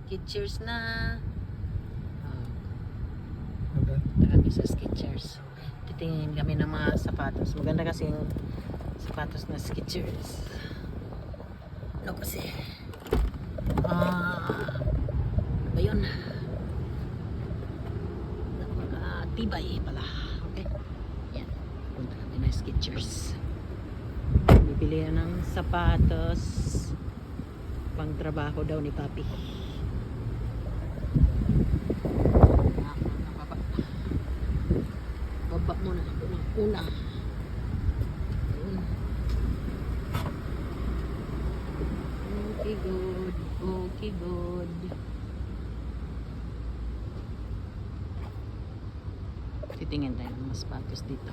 Skechers na. Okay. Kami sa Skechers. Titingin kami ng mga sapatos. Maganda kasi yung sapatos na Skechers. Ano kasi? Ano ba yun? Napaka-tibay pala. Okay? Yan. Punta kami na Skechers. Bibili ng sapatos. Pang trabaho daw ni Papi. Baba muna. Una. Okay, good. Okay, good. Titingin tayo ng mga sapatos dito.